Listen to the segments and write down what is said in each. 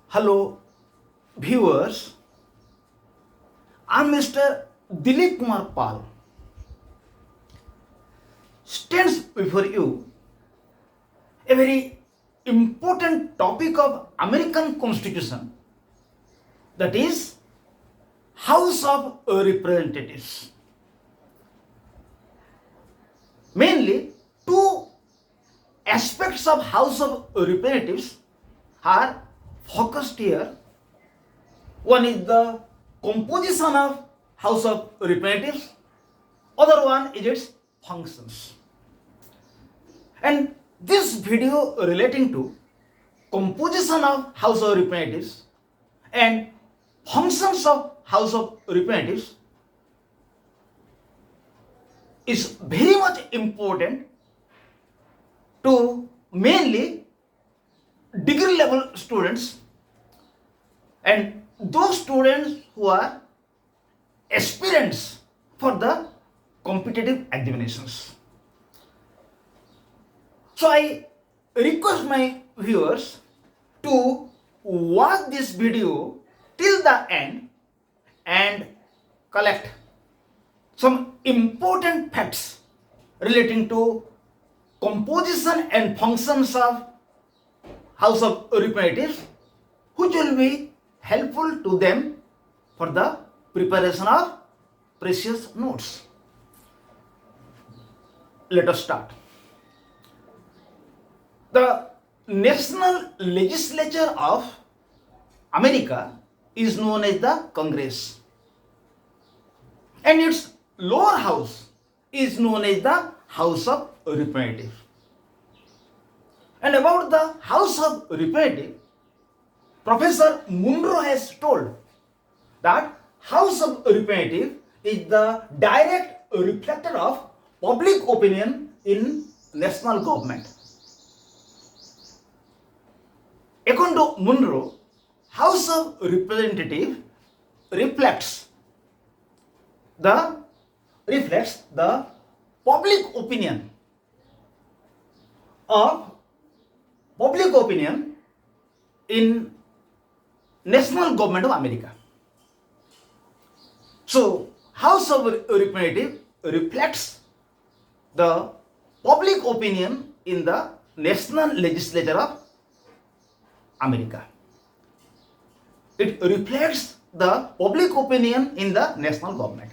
Hello, viewers. I'm Mr. Dilip Kumar Pal. Stands before you a very important topic of American Constitution, that is House of Representatives. Mainly, two aspects of House of Representatives are focused here. One is the composition of House of Representatives, other one is its functions. And this video relating to composition of House of Representatives and functions of House of Representatives is very much important to mainly degree level students and those students who are aspirants for the competitive examinations. So I request my viewers to watch this video till the end and collect some important facts relating to composition and functions of House of Representatives, which will be helpful to them for the preparation of precious notes. Let us start. The National Legislature of America is known as the Congress, and its lower house is known as the House of Representatives. And about the House of Representatives, Professor Munro has told that House of Representatives is the direct reflector of public opinion in national government. According to Munro, House of Representatives reflects the public opinion in national government of America. So, House of Representatives reflects the public opinion in the national legislature of America. It reflects the public opinion in the national government.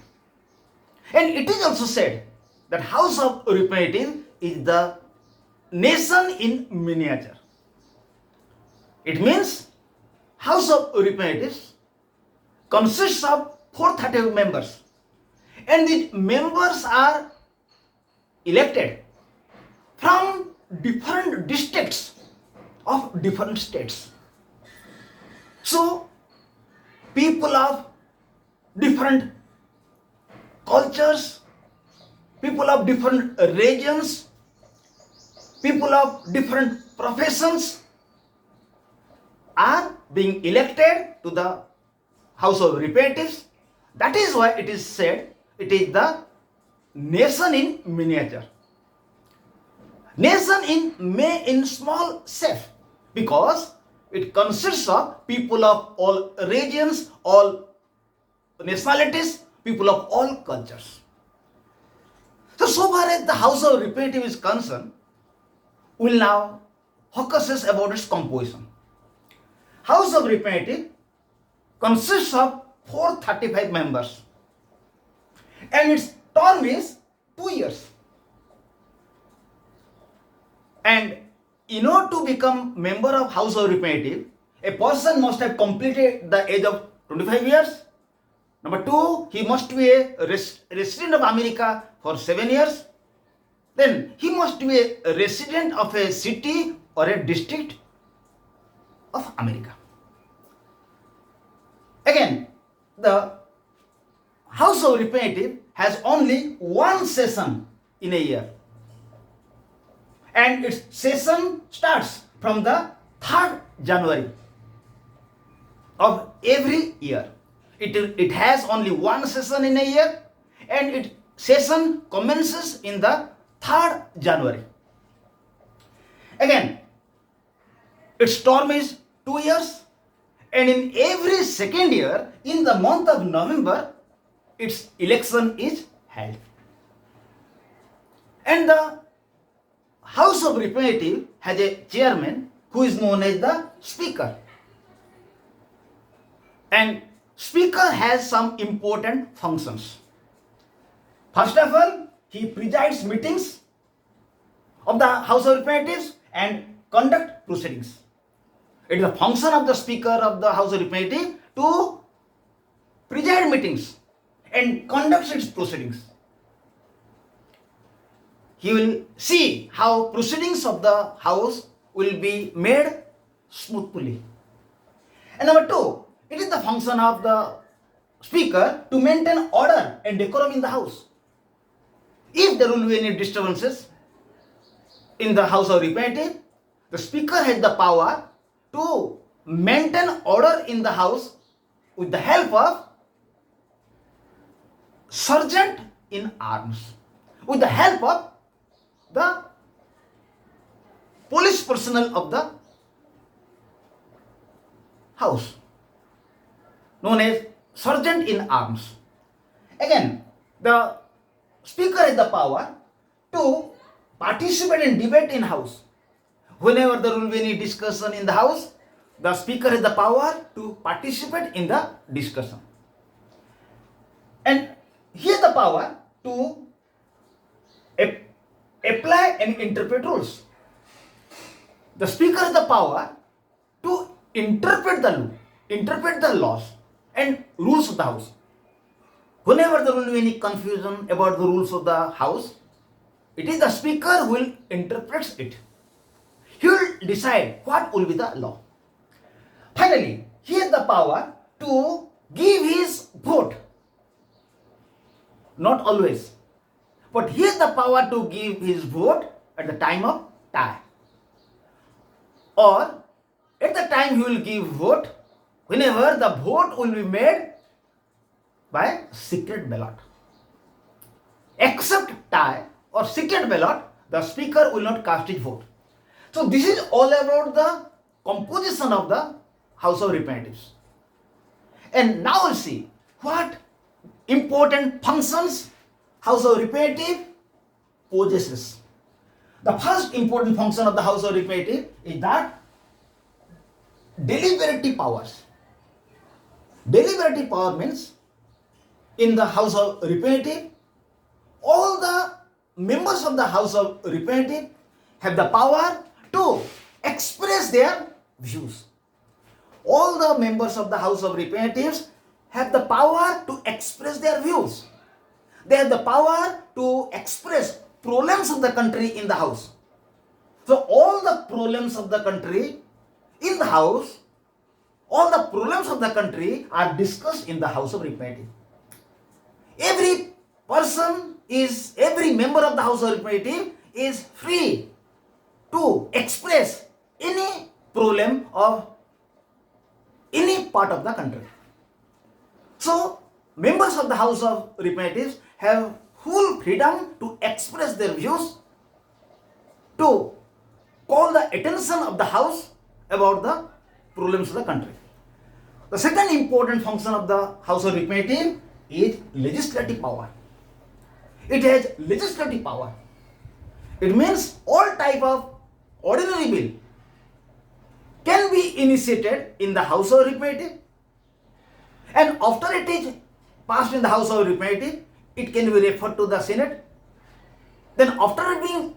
And it is also said that House of Representatives is the nation in miniature. It means House of Representatives consists of 430 members, and these members are elected from different districts of different states. So, people of different cultures, people of different regions, people of different professions are being elected to the House of Representatives. That is why it is said it is the nation in miniature. Nation in small shape, because it consists of people of all regions, all nationalities, people of all cultures. So far as the House of Representatives is concerned, we will now focus about its composition. House of Representatives consists of 435 members, and its term is 2 years. And in order to become member of House of Representatives, a person must have completed the age of 25 years. Number 2, he must be a resident of America for 7 years. Then he must be a resident of a city or a district of America. Again, the House of Representatives has only one session in a year, and its session starts from the 3rd January of every year. It has only one session in a year, and its session commences in the 3rd January. Again, its term is 2 years, And in every second year, in the month of November, its election is held. And the House of Representatives has a chairman who is known as the Speaker. And Speaker has some important functions. First of all, he presides meetings of the House of Representatives and conduct proceedings. It is a function of the Speaker of the House of Representatives to preside meetings and conduct its proceedings. He will see how proceedings of the House will be made smoothly. And number two, it is the function of the Speaker to maintain order and decorum in the House. If there will be any disturbances in the House of Representatives, the Speaker has the power to maintain order in the House with the help of sergeant in arms, with the help of the police personnel of the House, known as sergeant in arms. Again, the Speaker has the power to participate in debate in House. Whenever there will be any discussion in the House, the Speaker has the power to participate in the discussion. And he has the power to apply and interpret rules. The Speaker has the power to interpret the laws and rules of the House. Whenever there will be any confusion about the rules of the House, it is the Speaker who will interpret it. He will decide what will be the law. Finally, he has the power to give his vote. Not always, but he has the power to give his vote at the time of tie. Or at the time he will give vote whenever the vote will be made by secret ballot. Except tie or secret ballot, the Speaker will not cast his vote. So this is all about the composition of the House of Representatives. And now we'll see what important functions House of Representatives possesses. The first important function of the House of Representatives is that deliberative powers. Deliberative power means in the House of Representatives, all the members of the House of Representatives have the power to express their views. All the members of the House of Representatives have the power to express their views. They have the power to express problems of the country in the House. So all the problems of the country in the House, all the problems of the country are discussed in the House of Representatives. Every member of the House of Representatives is free to express any problem of any part of the country. So, members of the House of Representatives have full freedom to express their views, to call the attention of the House about the problems of the country. The second important function of the House of Representatives is legislative power. It has legislative power. It means all type of ordinary bill can be initiated in the House of Representatives, and after it is passed in the House of Representatives, it can be referred to the Senate. Then after being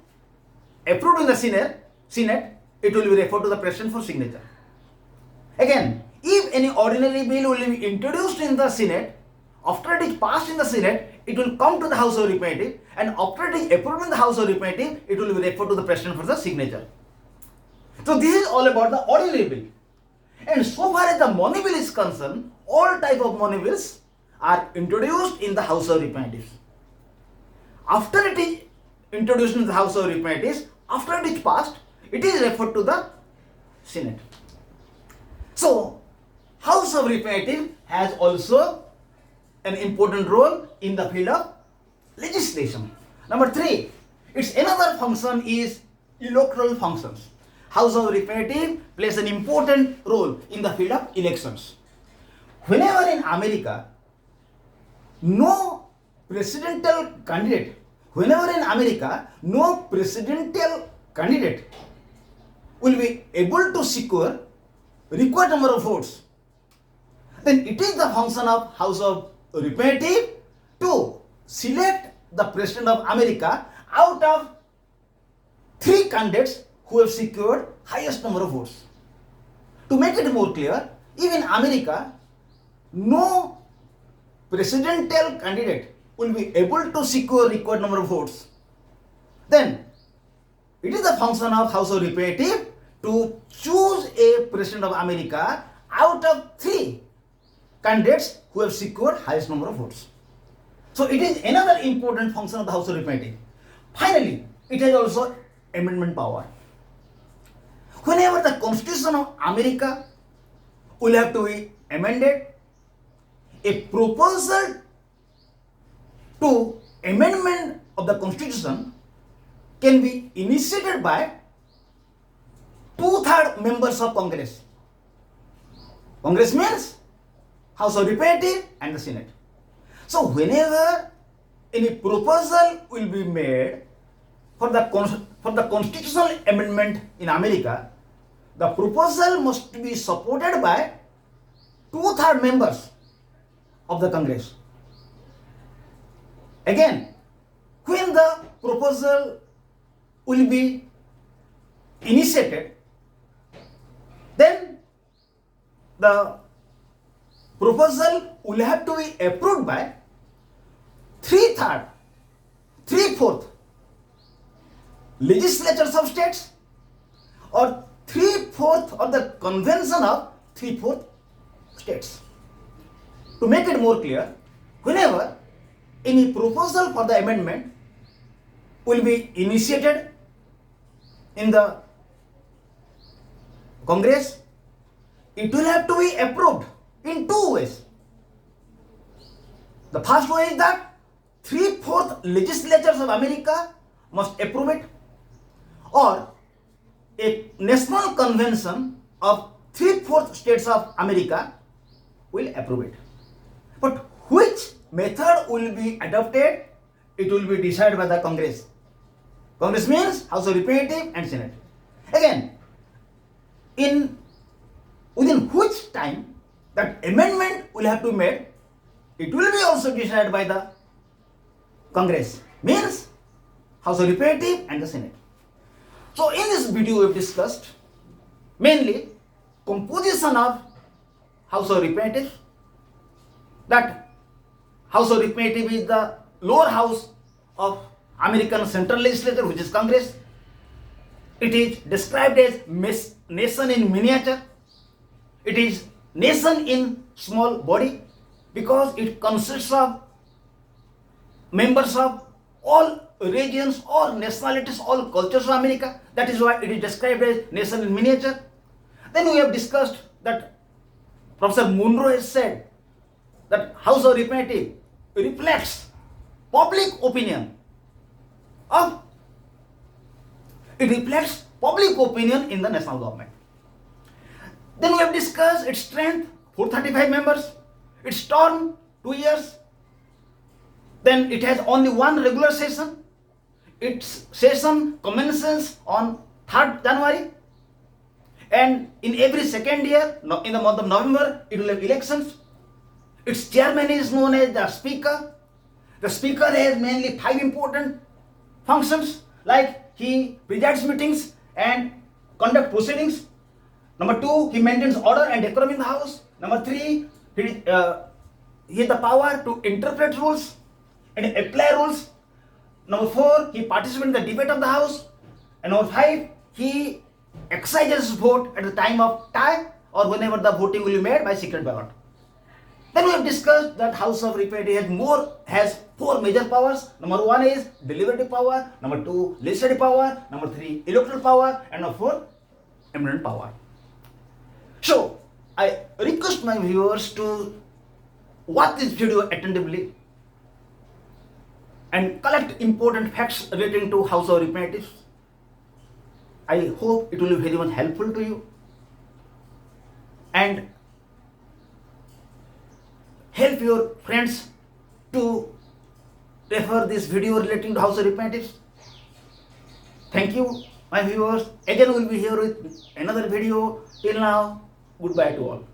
approved in the Senate, it will be referred to the President for signature. Again, if any ordinary bill will be introduced in the Senate, after it is passed in the Senate, it will come to the House of Representatives, and after it is approved in the House of Representatives, it will be referred to the President for the signature. So this is all about the ordinary bill. And so far as the money bill is concerned, all type of money bills are introduced in the House of Representatives. After it is introduced in the House of Representatives, after it is passed, it is referred to the Senate. So, House of Representatives has also an important role in the field of legislation. Number 3, its another function is electoral functions. House of Representatives plays an important role in the field of elections. Whenever in America, no presidential candidate, will be able to secure required number of votes, then it is the function of House of Representatives to select the President of America out of 3 candidates who have secured highest number of votes. To make it more clear, if in America no presidential candidate will be able to secure required number of votes, then it is the function of House of Representatives to choose a President of America out of 3 candidates who have secured highest number of votes. So it is another important function of the House of Representatives. Finally, it has also amendment power. Whenever the Constitution of America will have to be amended, a proposal to amendment of the Constitution can be initiated by 2/3 members of Congress. Congress means House of Representatives and the Senate. So whenever any proposal will be made for the constitutional amendment in America, the proposal must be supported by 2/3 members of the Congress. Again, when the proposal will be initiated, then the proposal will have to be approved by 3/4 legislatures of states or 3/4 of the convention of 3/4 states. To make it more clear, whenever any proposal for the amendment will be initiated in the Congress, it will have to be approved in 2 ways. The first way is that 3/4 legislatures of America must approve it, or a national convention of 3/4 states of America will approve it. But which method will be adopted, it will be decided by the Congress. Congress means House of Representatives and Senate. Again, within which time that amendment will have to be made, it will be also decided by the Congress, means House of Representatives and the Senate. So in this video we have discussed mainly composition of House of Representatives, that House of Representatives is the lower house of American Central Legislature, which is Congress. It is described as nation in miniature. It is nation in small body because it consists of members of all regions, all nationalities, all cultures of America. That is why it is described as nation in miniature. Then we have discussed that Professor Monroe has said that House of Representatives reflects public opinion in the national government. Then we have discussed its strength, 435 members, its term 2 years. Then it has only one regular session. Its session commences on 3rd January. And in every second year, in the month of November, it will have elections. Its chairman is known as the Speaker. The Speaker has mainly 5 important functions, like he presides meetings and conduct proceedings. Number 2, he maintains order and decorum in the House. Number 3, he has the power to interpret rules and apply rules. Number 4, he participates in the debate of the House. And number 5, he exercises vote at the time of tie or whenever the voting will be made by secret ballot. Then we have discussed that House of Representatives has 4 major powers. Number 1 is deliberative power. Number 2, legislative power. Number 3, electoral power. And number 4, amendment power. So, I request my viewers to watch this video attentively and collect important facts relating to House of Representatives. I hope it will be very much helpful to you and help your friends to refer this video relating to house arithmetic. Thank you, my viewers. Again, we'll be here with another video. Till now, goodbye to all.